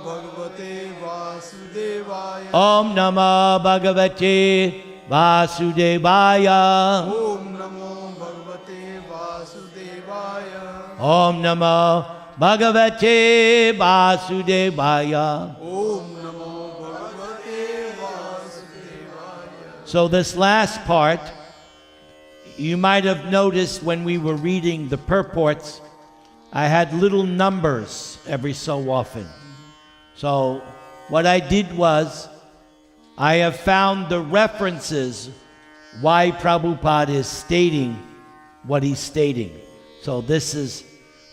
Bhagavate Vasudevaya. Om Namo Bhagavate Vasudevaya. Om Namo Bhagavate Vasudevaya. Om Namo Bhagavate Vasudevaya. Om Namo Bhagavate Vasudevaya. So this last part, you might have noticed when we were reading the purports, I had little numbers every so often. So what I did was, I have found the references why Prabhupada is stating what he's stating. So this is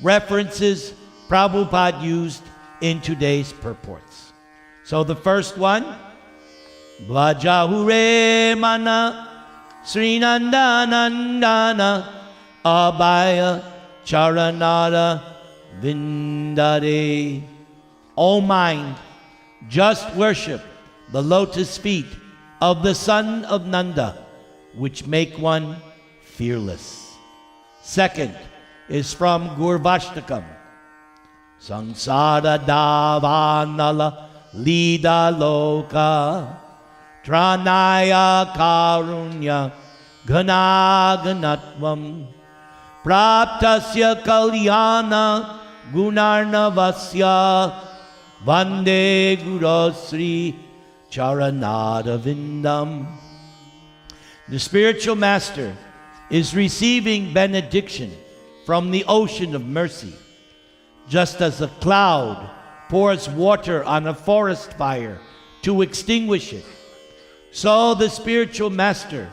references Prabhupada used in today's purports. So the first one, Blajahure Mana Srinanda Nandana Abhaya Charanara Vindare. O mind, just worship the lotus feet of the son of Nanda, which make one fearless. Second is from Gurvashtakam. Sansara davanala lida loka tranaya karunya ganaganatvam praptasya kalyana gunarnavasya vande gurosri charanadavindam. The spiritual master is receiving benediction from the ocean of mercy, just as a cloud pours water on a forest fire to extinguish it. So the spiritual master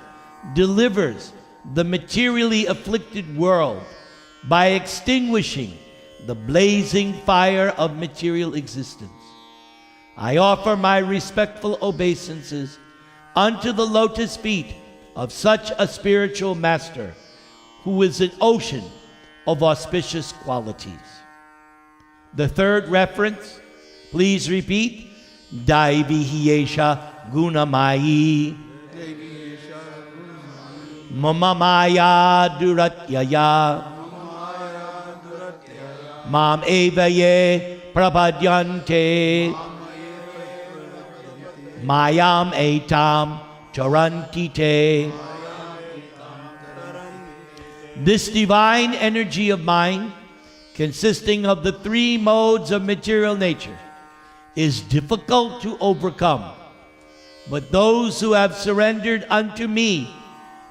delivers the materially afflicted world by extinguishing the blazing fire of material existence. I offer my respectful obeisances unto the lotus feet of such a spiritual master, who is an ocean of auspicious qualities. The third reference, please repeat, Daivihiyesha Gunamayi Mama Maya Duratyaya Mam Evaye Prapadyante Mayam Etam Charantite. This divine energy of mind, consisting of the three modes of material nature, is difficult to overcome, but those who have surrendered unto me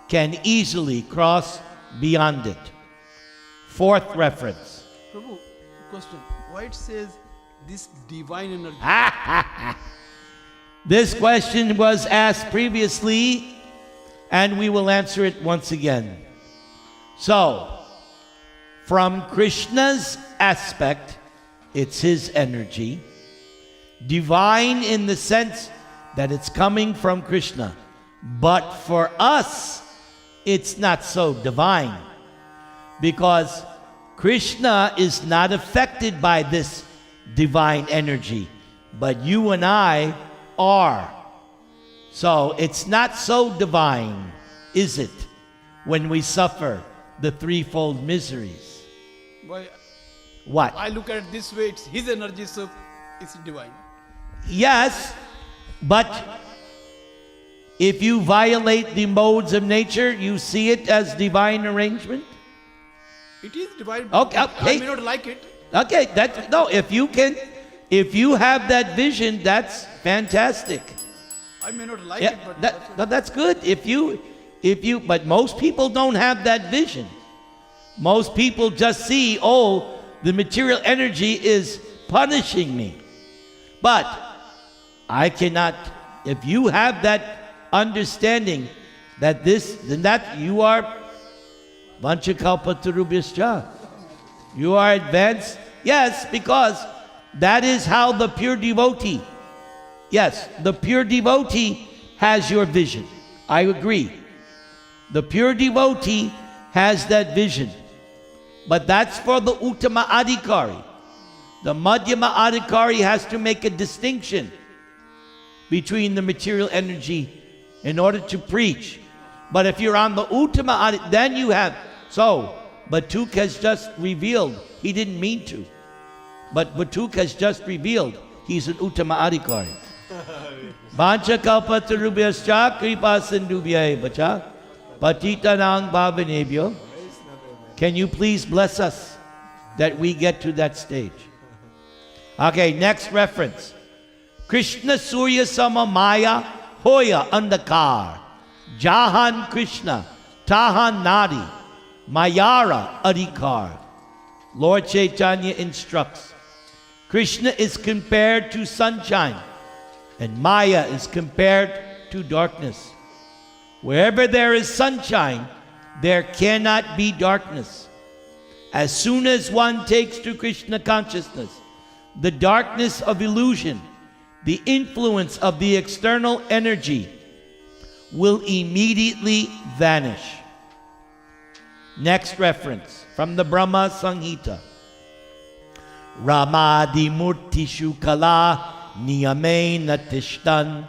can easily cross beyond it. Fourth reference. Prabhu, question. Why it says this divine energy? This question was asked previously, and we will answer it once again. So, from Krishna's aspect, it's his energy. Divine in the sense that it's coming from Krishna. But for us, it's not so divine, because Krishna is not affected by this divine energy, but you and I are. So it's not so divine, is it, when we suffer the threefold miseries? Why? What? I look at it this way, it's his energy, so it's divine. Yes, but if you violate the modes of nature, you see it as divine arrangement? It is divine. Okay, I okay. may not like it. Okay, that no, if you have that vision, that's fantastic. I may not like Yeah, it, but that's good. But most people don't have that vision. Most people just see, oh, the material energy is punishing me. But I cannot, if you have that understanding that then that you are Vanchakalpatarubhyascha. You are advanced. Yes, because that is how the pure devotee, yes, the pure devotee has your vision. I agree. The pure devotee has that vision. But that's for the Uttama Adhikari. The Madhyama Adhikari has to make a distinction between the material energy in order to preach. But if you're on the Uttama Adhikari, then you have, so Batuk has just revealed, he didn't mean to, but Batuk has just revealed, he's an Uttama Adhikari. Vancha kalpatarubhyascha kripa sindubhyaya vacha patitanang bhavanebhyo. Can you please bless us that we get to that stage? Okay, next reference. Krishna Surya Sama Maya Hoya Andakar Jahan Krishna Tahan Nadi Mayara Adhikar. Lord Chaitanya instructs, Krishna is compared to sunshine and Maya is compared to darkness. Wherever there is sunshine, there cannot be darkness. As soon as one takes to Krishna consciousness, the darkness of illusion, the influence of the external energy will immediately vanish. Next reference from the Brahma Samhita. Ramadi Murtishu Kala Niyamena Tishtan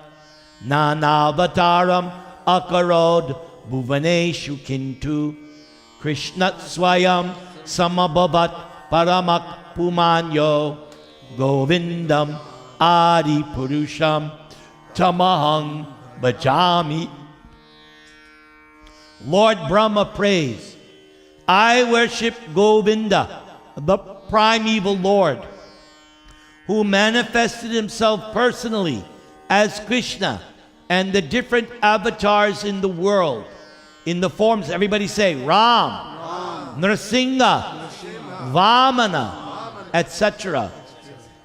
Nanavataram Akarod Bhuvaneshu Kintu Krishna Swayam Samabhavat Paramak Pumanyo Govindam Adi Purusham Tamahang Bhajami. Lord Brahma prays, I worship Govinda, the primeval Lord, who manifested himself personally as Krishna and the different avatars in the world, in the forms, everybody say, Ram, Nrsimha, Vamana, etc.,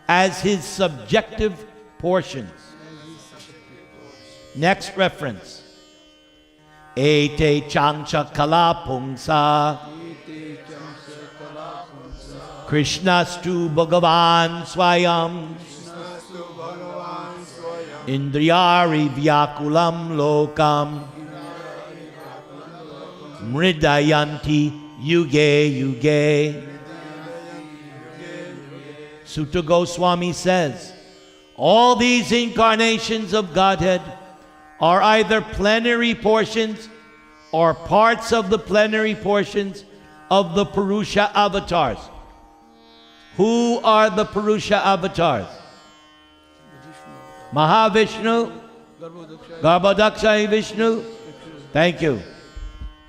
as his subjective portions. Next reference. Ete Changcha Kala Pungsa Krishnastu Bhagavan Swayam Indriyari Vyakulam Lokam Mridayanti Yuge Yuge. Sutta Goswami says, all these incarnations of Godhead are either plenary portions or parts of the plenary portions of the Purusha avatars. Who are the Purusha avatars? Mahavishnu, Garbhodakshayi Vishnu. Thank you.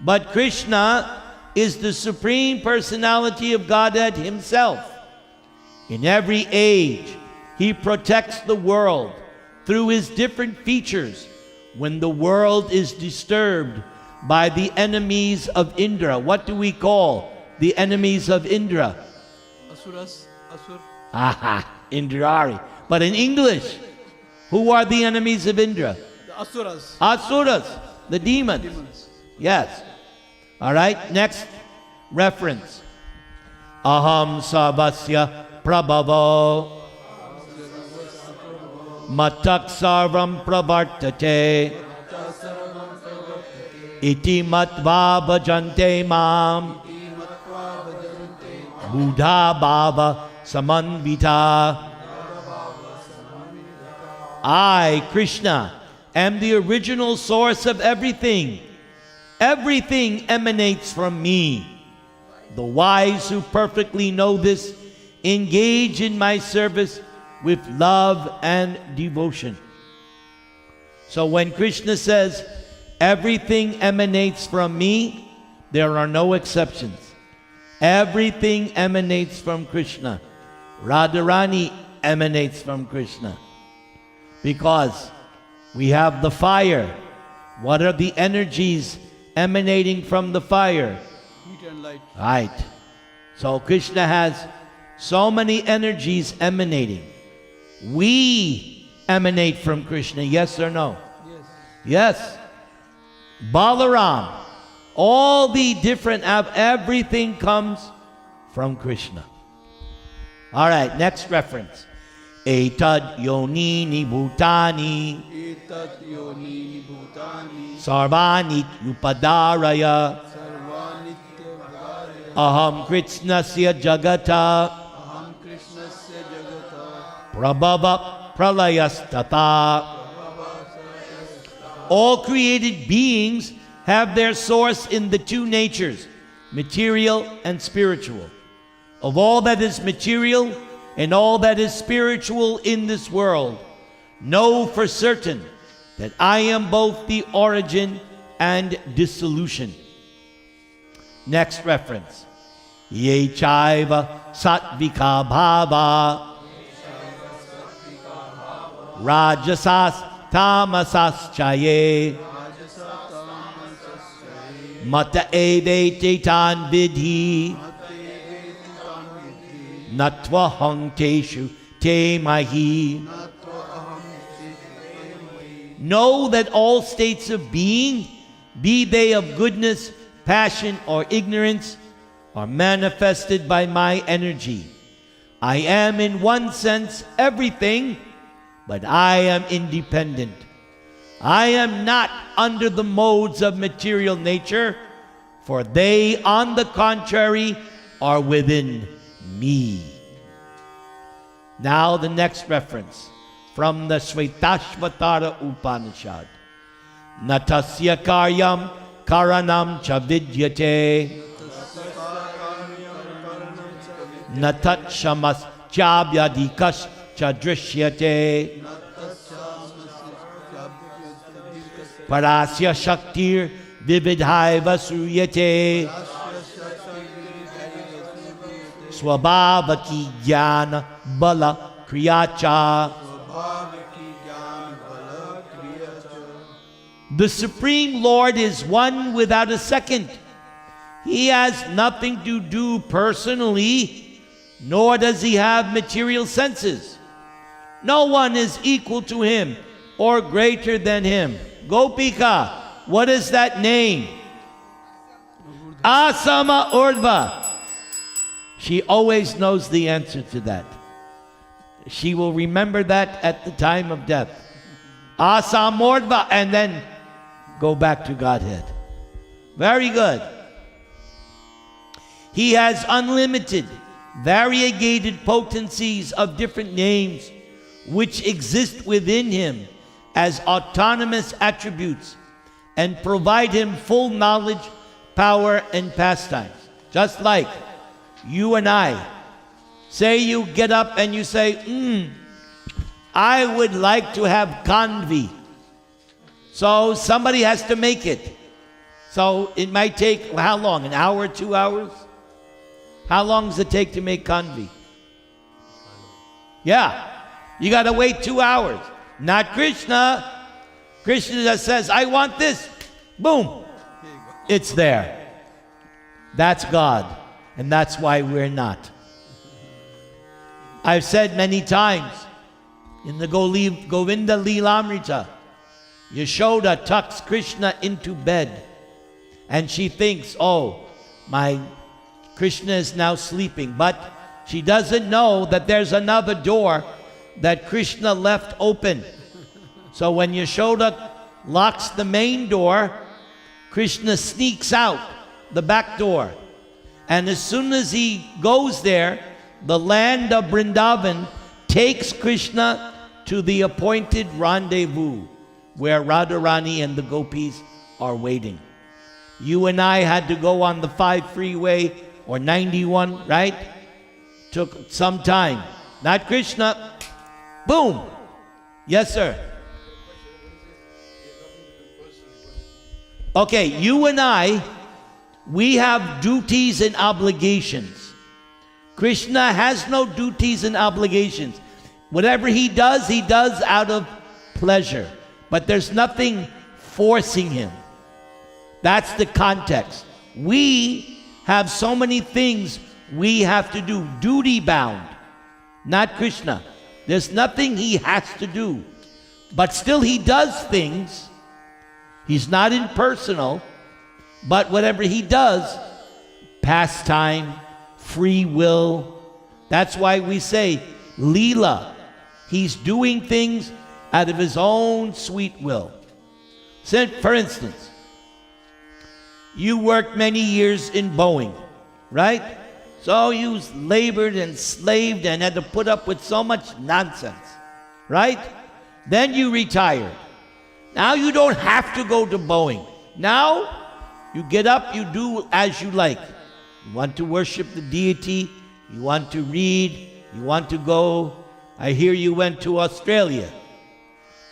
But Krishna is the Supreme Personality of Godhead himself. In every age, he protects the world through his different features when the world is disturbed by the enemies of Indra. What do we call the enemies of Indra? Asuras, Asur. Aha, Indrari. But in English, who are the enemies of Indra? The Asuras. Asuras, the demons. Demons. Yes. All right, next reference. Aham Sarvasya Prabhavo Matak Sarvam Pravartate Iti Matva Bhajante Mam Buddha Bhava Samanvita. I, Krishna, am the original source of everything. Everything emanates from me. The wise who perfectly know this engage in my service with love and devotion. So when Krishna says, everything emanates from me, there are no exceptions. Everything emanates from Krishna. Radharani emanates from Krishna. Because we have the fire. What are the energies emanating from the fire? Heat and light. Right. So Krishna has so many energies emanating. We emanate from Krishna, yes or no? Yes. Yes. Balaram, all the different, everything comes from Krishna. All right, next reference. Etad yonini bhutani Etat yoni bhutani sarvani upadaraya sarvanitya aham kritsnasya jagata aham krishnasya jagata prabhava pralayastata. All created beings have their source in the two natures, material and spiritual. Of all that is material and all that is spiritual in this world, know for certain that I am both the origin and dissolution. Next reference. Ye chaiva sattvika bhava rajasas tamasas chaye mata evete tan vidhi natva hangteshu te mahi. Know that all states of being, be they of goodness, passion, or ignorance, are manifested by my energy. I am in one sense everything, but I am independent. I am not under the modes of material nature, for they, on the contrary, are within me. Now the next reference from the Shvetashvatara Upanishad. Natasya karyam karanam cha vidyate natat shamas chabyadikas cha drishyate parasya shaktir vividhaiva suyate swabhavaki jnana bala kriyacha. The Supreme Lord is one without a second. He has nothing to do personally, nor does he have material senses. No one is equal to him or greater than him. Gopika, what is that name? Asama Urdhva. She always knows the answer to that. She will remember that at the time of death. Asama Urdhva, and then go back to Godhead. Very good. He has unlimited, variegated potencies of different names which exist within him as autonomous attributes and provide him full knowledge, power, and pastimes. Just like you and I. Say you get up and you say, I would like to have kanvi. So somebody has to make it. So it might take, how long? An hour, 2 hours? How long does it take to make kanvi? Yeah. You got to wait 2 hours. Not Krishna. Krishna just says, I want this. Boom. It's there. That's God. And that's why we're not. I've said many times in the Govinda Leelamrita, Yashoda tucks Krishna into bed and she thinks, oh, my Krishna is now sleeping. But she doesn't know that there's another door that Krishna left open. So when Yashoda locks the main door, Krishna sneaks out the back door. And as soon as he goes there, the land of Vrindavan takes Krishna to the appointed rendezvous where Radharani and the gopis are waiting. You and I had to go on the 5 freeway or 91, right? Took some time. Not Krishna. Boom. Yes, sir. Okay, you and I, we have duties and obligations. Krishna has no duties and obligations. Whatever he does out of pleasure. But there's nothing forcing him. That's the context. We have so many things we have to do, duty bound. Not Krishna. There's nothing he has to do. But still he does things. He's not impersonal. But whatever he does, pastime, free will. That's why we say, Leela. He's doing things out of his own sweet will. So, for instance, you worked many years in Boeing, right? So you labored and slaved and had to put up with so much nonsense, right? Then you retired. Now you don't have to go to Boeing. Now you get up, you do as you like. You want to worship the deity, you want to read, You want to go, I hear you went to Australia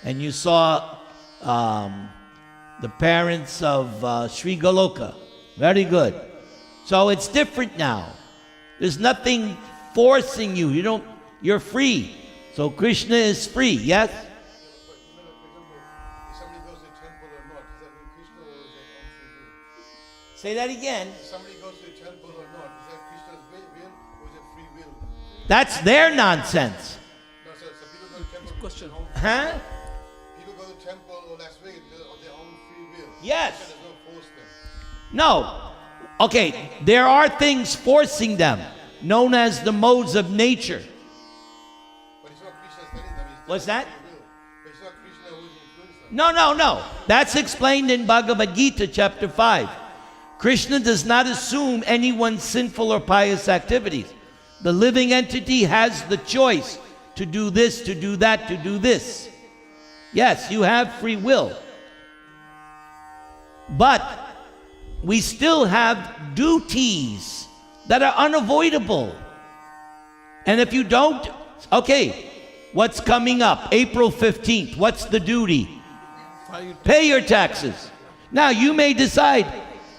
and you saw the parents of Kundan-loka. Very good. So it's different now. There's nothing forcing you. You're free. So Krishna is free, yes? But if somebody goes to the temple or not, does that mean Krishna or is that own free will? Say that again. If somebody goes to the temple or not, is that Krishna's will or is it free will? That's their nonsense. No, so people go to temple. Question. Huh? People go to temple or Las Vegas because of their own free will. Yes. Krishna does not force them. No. Okay, there are things forcing them, known as the modes of nature. But it's not Krishna's telling them. It's What's their that? free will. But it's not Krishna who's influencing them. No. That's explained in Bhagavad Gita chapter 5. Krishna does not assume anyone's sinful or pious activities. The living entity has the choice to do this, to do that, to do this. Yes, you have free will. But we still have duties that are unavoidable. And if you don't, okay, what's coming up? April 15th, what's the duty? Pay your taxes. Now you may decide,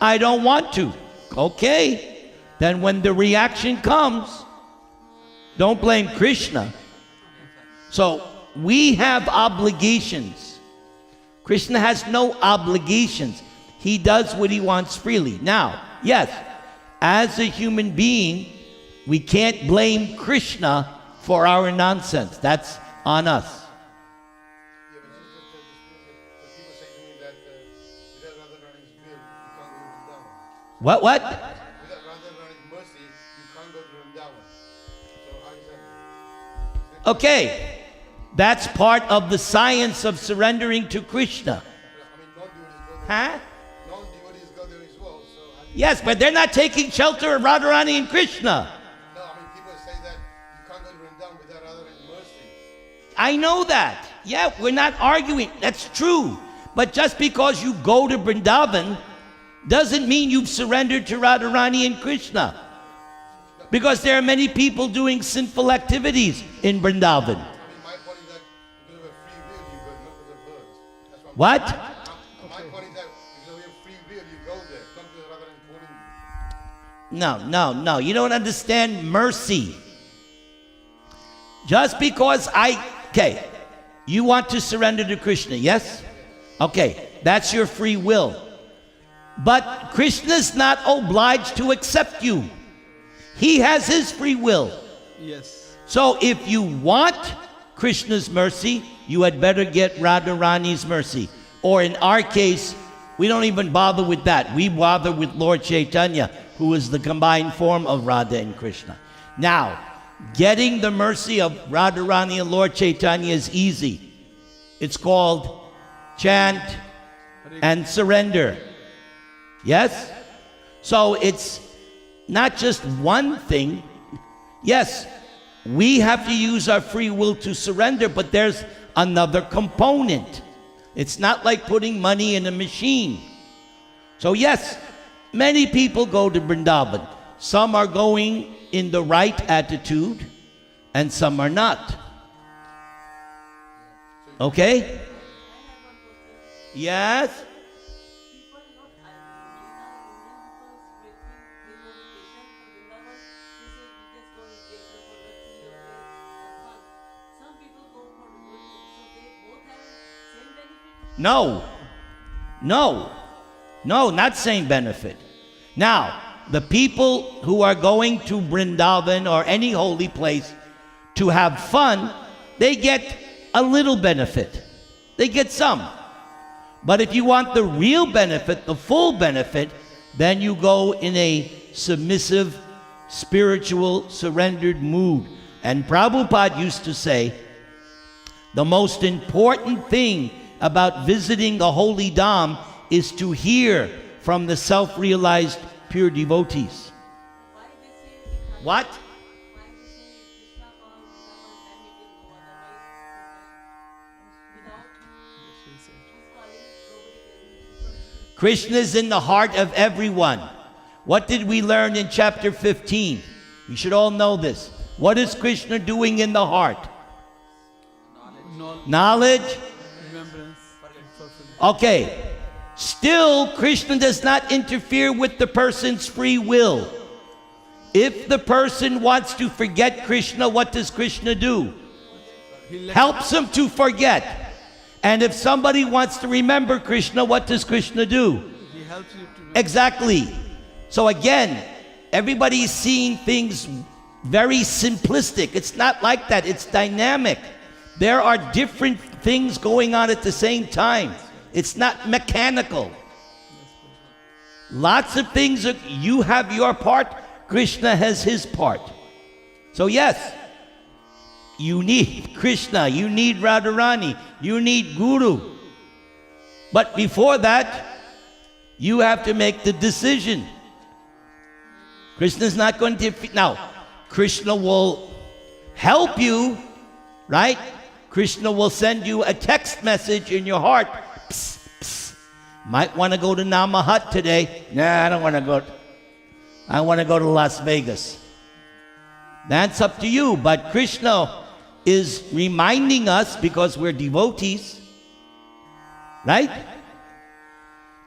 I don't want to. Okay, then when the reaction comes, don't blame Krishna. So we have obligations. Krishna has no obligations. He does what he wants freely. Now, yes, as a human being, we can't blame Krishna for our nonsense. That's on us. Yeah, but just the people say to me that without Radharani's will, you can't go to Vrindavan. What? Without Radharani's mercy, you can't go to Vrindavan. So how is that? Okay, that's part of the science of surrendering to Krishna. I mean, non-devotees go there. Huh? Non-devotees go there as well. So how do you... Yes, but they're not taking shelter of Radharani and Krishna. No, I mean, people say that you can't go to Vrindavan without Radharani's mercy. I know that. Yeah, we're not arguing. That's true. But just because you go to Vrindavan doesn't mean you've surrendered to Radharani and Krishna. Because there are many people doing sinful activities in Vrindavan. I mean, my point is that because of a free will, you go, not because of birds. That's what I'm What? My point is that because of your free will, you go there, not because of Radharani calling you. No. You don't understand mercy. Just because okay, you want to surrender to Krishna, yes? Okay, that's your free will. But Krishna's not obliged to accept you. He has his free will. Yes. So if you want Krishna's mercy, you had better get Radharani's mercy. Or in our case, we don't even bother with that. We bother with Lord Chaitanya, who is the combined form of Radha and Krishna. Now, getting the mercy of Radharani and Lord Chaitanya is easy. It's called chant and surrender. Yes? So it's not just one thing. Yes, we have to use our free will to surrender, but there's another component. It's not like putting money in a machine. So yes, many people go to Vrindavan. Some are going in the right attitude, and some are not. Okay? Yes? No, not same benefit. Now, the people who are going to Vrindavan or any holy place to have fun, they get a little benefit. They get some. But if you want the real benefit, the full benefit, then you go in a submissive, spiritual, surrendered mood. And Prabhupada used to say, the most important thing about visiting a holy dham is to hear from the self-realized pure devotees. What? Krishna is in the heart of everyone. What did we learn in chapter 15? You should all know this. What is Krishna doing in the heart? Knowledge, Knowledge? remembrance, fulfillment. Okay. Still, Krishna does not interfere with the person's free will. If the person wants to forget Krishna, what does Krishna do? He lets Helps him to forget. And if somebody wants to remember Krishna, what does Krishna do? He helps you to remember. Exactly. So again, everybody is seeing things very simplistic. It's not like that. It's dynamic. There are different things going on at the same time. It's not mechanical. Lots of things. You have your part. Krishna has his part. So yes, you need Krishna. You need Radharani. You need Guru. But before that, you have to make the decision. Krishna's not going to... Now, Krishna will help you, right? Krishna will send you a text message in your heart. Psst, psst. Might want to go to Namahat today. Nah, I don't want to go. I want to go to Las Vegas. That's up to you. But Krishna is reminding us because we're devotees. Right?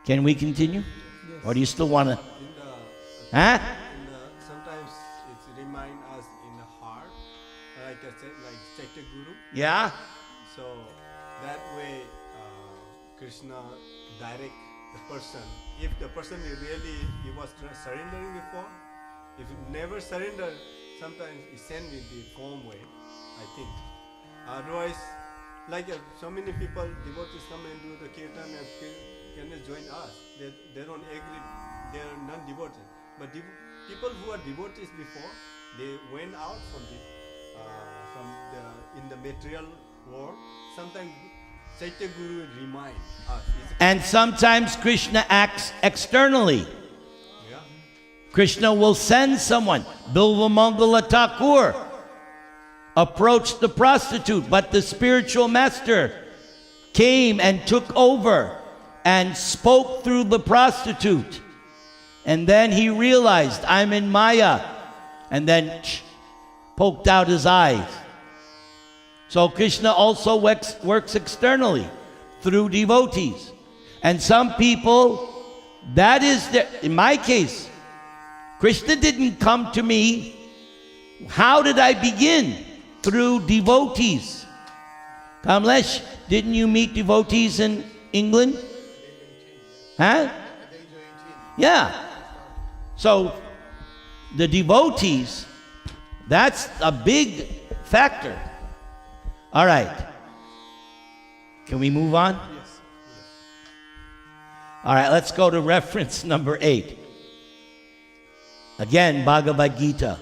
Can we continue? Yes. Or do you still want to? In the, Huh? sometimes it's remind us in the heart, like I said, like Chaitya Guru. Yeah? So that way, Krishna direct the person. If the person is really he was surrendering before, if he never surrendered, sometimes he send in the form way, I think. Otherwise, like so many people, devotees come and do the kirtan and can join us. They don't agree. They are non-devotees. But people who are devotees before, they went out from the in the material world. Sometimes Chaitya Guru remind us. And sometimes Krishna acts externally. Yeah. Krishna will send someone. Bilva Mangala Thakur approached the prostitute, but the spiritual master came and took over and spoke through the prostitute. And then he realized, I'm in Maya. And then poked out his eyes. So Krishna also works externally through devotees. And some people, that is, in my case, Krishna didn't come to me. How did I begin? Through devotees. Kamlesh, didn't you meet devotees in England? Huh? Yeah. So the devotees, that's a big factor. All right. Can we move on? Yes. All right, let's go to reference number 8. Again, Bhagavad Gita.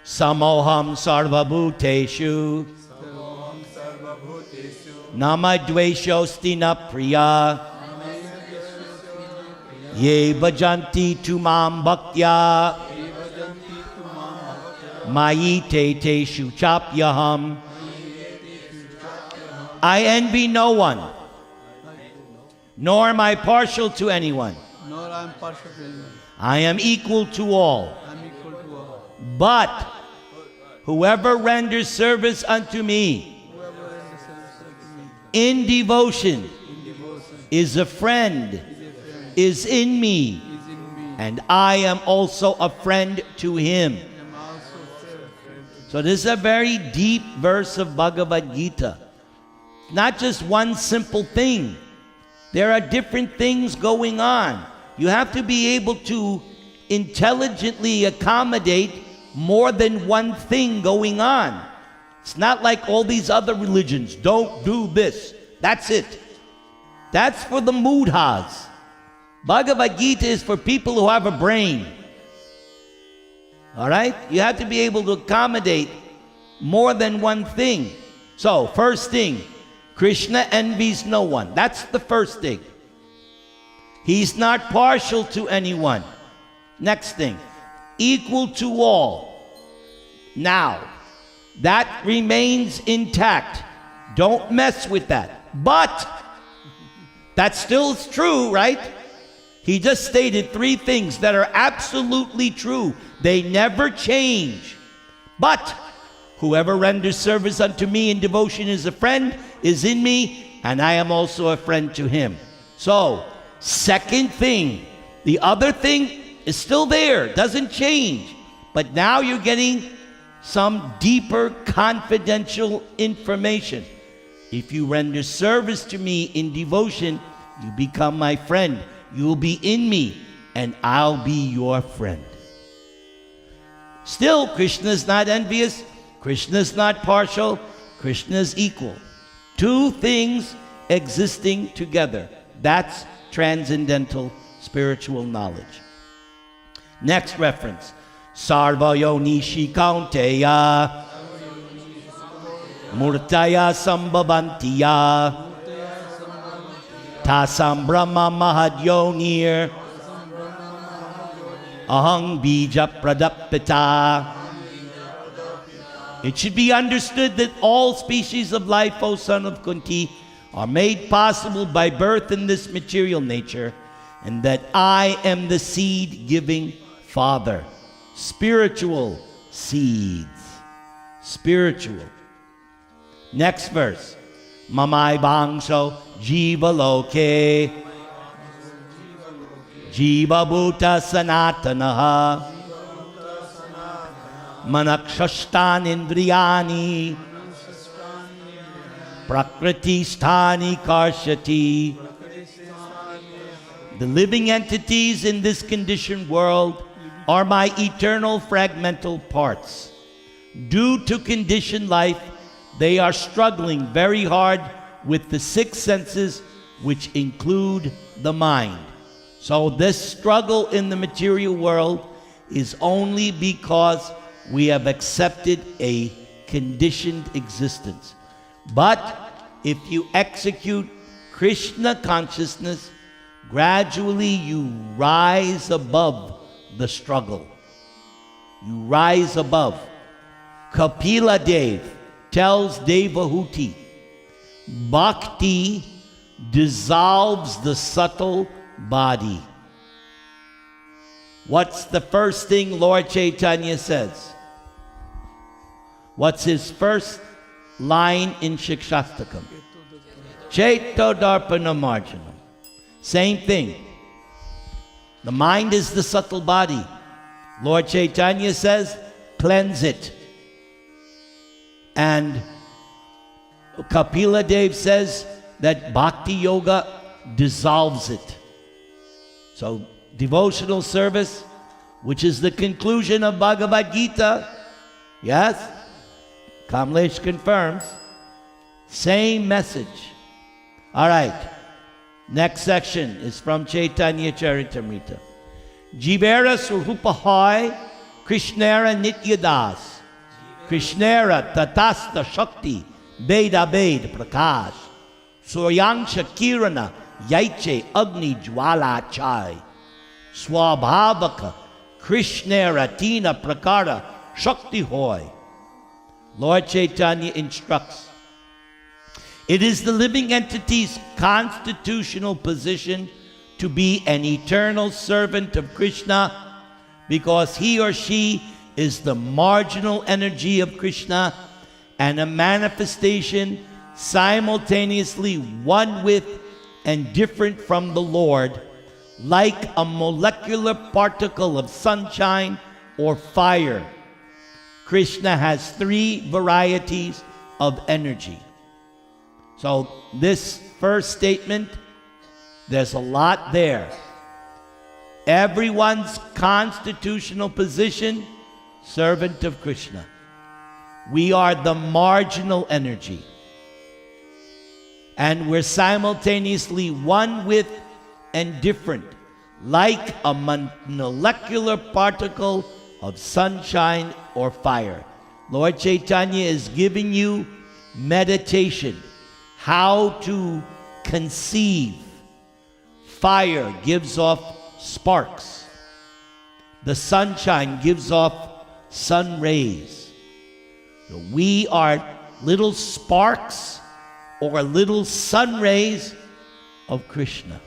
Samoham sarvabhuteshu Sarvam sarvabhuteshu namadveshosti na priya ye bhajanti tumam bhaktya Vajanti tumam mayite teshu chapyaham. I envy no one, nor am I partial to anyone. nor I am partial to anyone. I am equal to all. I am equal to all. But whoever renders service unto me Whoever renders service unto me in devotion in devotion is a friend, is a friend, is in me, is in me. and I am also a friend to him. I am also a friend. So this is a very deep verse of Bhagavad Gita. Not just one simple thing. There are different things going on. You have to be able to intelligently accommodate more than one thing going on. It's not like all these other religions. Don't do this. That's it. That's for the mudhas. Bhagavad Gita is for people who have a brain. All right? You have to be able to accommodate more than one thing. So, first thing, Krishna envies no one. That's the first thing. He's not partial to anyone. Next thing, equal to all. Now, that remains intact. Don't mess with that. But, that still is true, right? He just stated 3 things that are absolutely true. They never change. But, Whoever renders service unto me in devotion is a friend, is in me, and I am also a friend to him. So, second thing, the other thing is still there, doesn't change. But now you're getting some deeper confidential information. If you render service to me in devotion, you become my friend. You will be in me, and I'll be your friend. Still, Krishna is not envious. Krishna is not partial. Krishna is equal. Two things existing together. That's transcendental spiritual knowledge. Next reference. Sarvayonishi kaunteya murtaya sambhavantiya tasam brahma mahadyonir ahang bija pradapita. It should be understood that all species of life, O son of Kunti, are made possible by birth in this material nature, and that I am the seed-giving Father. Spiritual seeds. Spiritual. Next verse. Mamai bangsho jiva loke jiva bhuta sanatanaha manakshastan indriyani prakriti sthani karshati. The living entities in this conditioned world are my eternal fragmental parts. Due to conditioned life, they are struggling very hard with the six senses, which include the mind. So this struggle in the material world is only because we have accepted a conditioned existence. But if you execute Krishna consciousness, gradually you rise above the struggle. You rise above. Kapila Dev tells Devahuti, Bhakti dissolves the subtle body. What's the first thing Lord Chaitanya says? What's his first line in Shikshastakam? Chaito Darpana Marjanam. Same thing. The mind is the subtle body. Lord Chaitanya says, cleanse it. And Kapila Dev says that Bhakti Yoga dissolves it. So devotional service, which is the conclusion of Bhagavad Gita, yes, Kamlesh confirms, same message. All right. Next section is from Chaitanya Charitamrita. Jivera Surupahai Krishnera Nityadas Krishnera Tatasta Shakti Veda Ved Prakash Suryangsha Kirana Yaiche Agni Jwala Chai Swabhavaka Krishnera Tina Prakara Shakti Hoy. Lord Chaitanya instructs, it is the living entity's constitutional position to be an eternal servant of Krishna because he or she is the marginal energy of Krishna and a manifestation simultaneously one with and different from the Lord, like a molecular particle of sunshine or fire. Krishna has three varieties of energy. So this first statement, there's a lot there. Everyone's constitutional position, servant of Krishna. We are the marginal energy. And we're simultaneously one with and different, like a molecular particle of sunshine or fire. Lord Chaitanya is giving you meditation. How to conceive. Fire gives off sparks. The sunshine gives off sun rays. So we are little sparks or little sun rays of Krishna.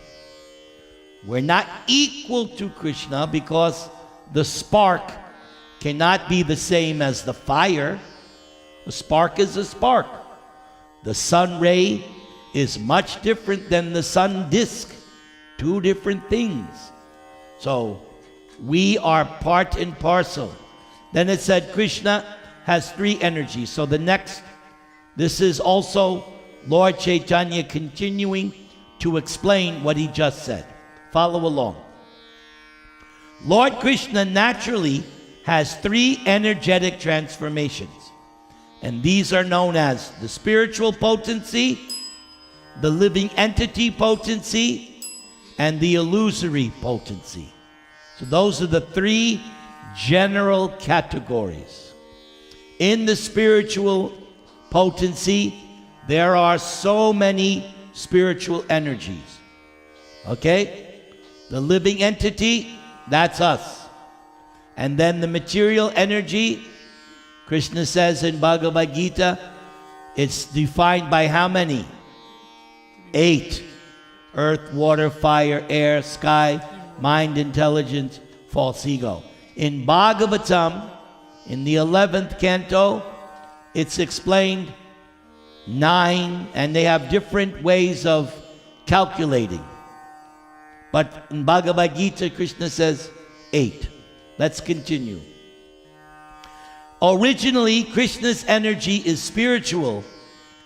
We're not equal to Krishna because the spark cannot be the same as the fire. A spark is a spark. The sun ray is much different than the sun disk. Two different things. So we are part and parcel. Then it said Krishna has three energies. So the next, this is also Lord Chaitanya continuing to explain what he just said. Follow along. Lord Krishna naturally has three energetic transformations. And these are known as the spiritual potency, the living entity potency, and the illusory potency. So those are the three general categories. In the spiritual potency, there are so many spiritual energies. Okay? The living entity, that's us. And then the material energy, Krishna says in Bhagavad Gita, it's defined by how many? 8. Earth, water, fire, air, sky, mind, intelligence, false ego. In Bhagavatam, in the 11th canto, it's explained 9, and they have different ways of calculating. But in Bhagavad Gita, Krishna says 8. Let's continue. Originally, Krishna's energy is spiritual,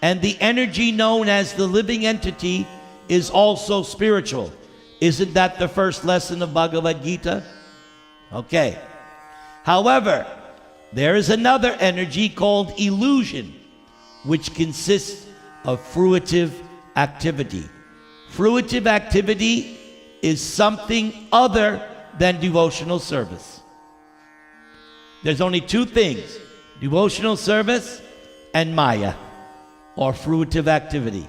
and the energy known as the living entity is also spiritual. Isn't that the first lesson of Bhagavad Gita? Okay. However, there is another energy called illusion, which consists of fruitive activity. Fruitive activity is something other than devotional service. There's only two things: devotional service and Maya, or fruitive activity.